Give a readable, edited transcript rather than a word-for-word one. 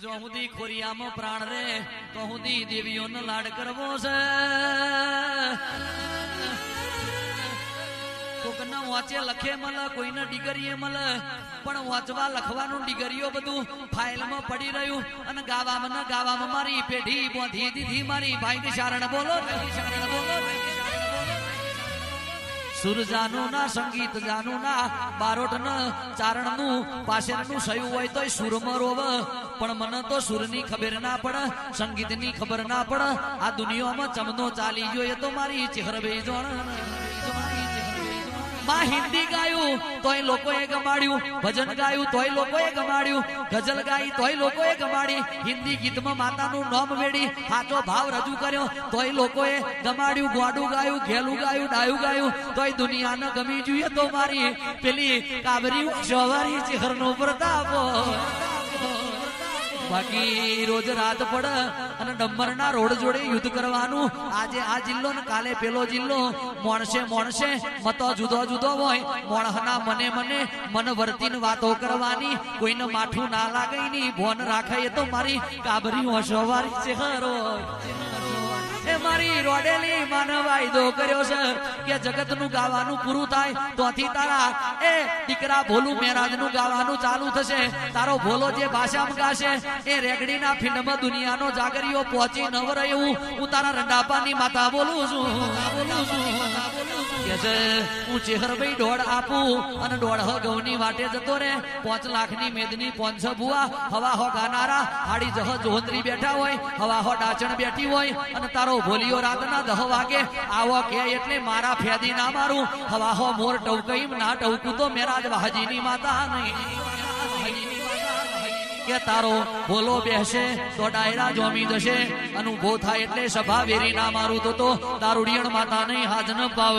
જો સુધી ખોરિયામાં પ્રાણ રે તો સુધી દેવીઓનો લાડ કરવો છે. કોકના વાંચે લખે મળે, કોઈને ડિગરીએ મળે, પણ વાંચવા લખવાનું ડિગરીઓ બધું ફાઇલમાં પડી રહ્યું અને ગાવામાં મારી પેઢી બોધી દીધી મારી ભાઈ શારણ બોલો, શારણ બોલો. સુર જાનું ના, સંગીત જાનું ના, બારોટ ન ચારણનું પાછળનું સયું હોય તો સુરમાં રોવ, પણ મને તો સુરની ખબર ના પડે, સંગીતની ખબર ના પડે. આ દુનિયામાં ચમનો ચાલી ગયો એ તો મારી ચહેરભાઈ જોણ. માં હિન્દી ગાયું તોય લોકોએ ગમાડ્યું, ભજન ગાયું તોય લોકોએ ગમાડ્યું, ગઝલ ગાઈ તોય લોકોએ ગમાડી, હિન્દી ગીતમાં માતાનું નામ વેડી સાચો ભાવ રજૂ કર્યો તોય લોકોએ ગમાડ્યું, ગોડું ગાયું, ઘેલું ગાયું, ડાયું ગાયું તોય દુનિયાને ગમી જોઈએ તો મારી પેલી કાબરી સવારી ચહેરનો પ્રતાપ. બાકી રોજ રાત પડે અને ડમ્બરના રોડ જોડે યુદ્ધ કરવાનું. આજે આ જિલ્લો ને કાલે પેલો જિલ્લો, મોણસે મતો જુદો જુદો હોય, મોણહના મને મન વર્તીને વાતો કરવાની, કોઈને માઠું ના લાગે ની ભોન રાખે એ તો મારી કાબરી હોશવારી ચહેરો. એ મારી રોડેલી માનવ વાયદો કર્યો છે કે જગતનું ગાવાનું પૂરું થાય તોથી તારા એ દીકરા ભોલું મેરાજનું ગાવાનું ચાલુ થશે. તારો ભોલો જે ભાષામાં ગાશે એ રેગડીના ફીંડમાં દુનિયાનો જાગરીઓ પહોંચી ન રહે એવું હું તારા રંડાપાની માતા બોલું છું. હું ચેહરભાઈ દોડ આપું અને દોઢ ઘઉંની વાટે જતો રે. 5 લાખની મેદની 500 ભુવા હવા હો ગાનારા હાડી જહ જોહંત્રી બેઠા હોય, હવા હો ડાચણ બેઠી હોય અને તારો ભોલિયો રાતના 10 વાગે આવો કે એટલે મારા ફેદી ના મારું. હવા હો મોર ટવકઈ ના ટવકું તો મેરાજ વાહજીની માતા નહીં કે તારો બોલો બેસે તો ડાયરા જોમી જશે. અનુભવ થાય એટલે સભા વેરી ના મારું તો દારૂડિયણ માતા નહીં હાજ ન પાવ.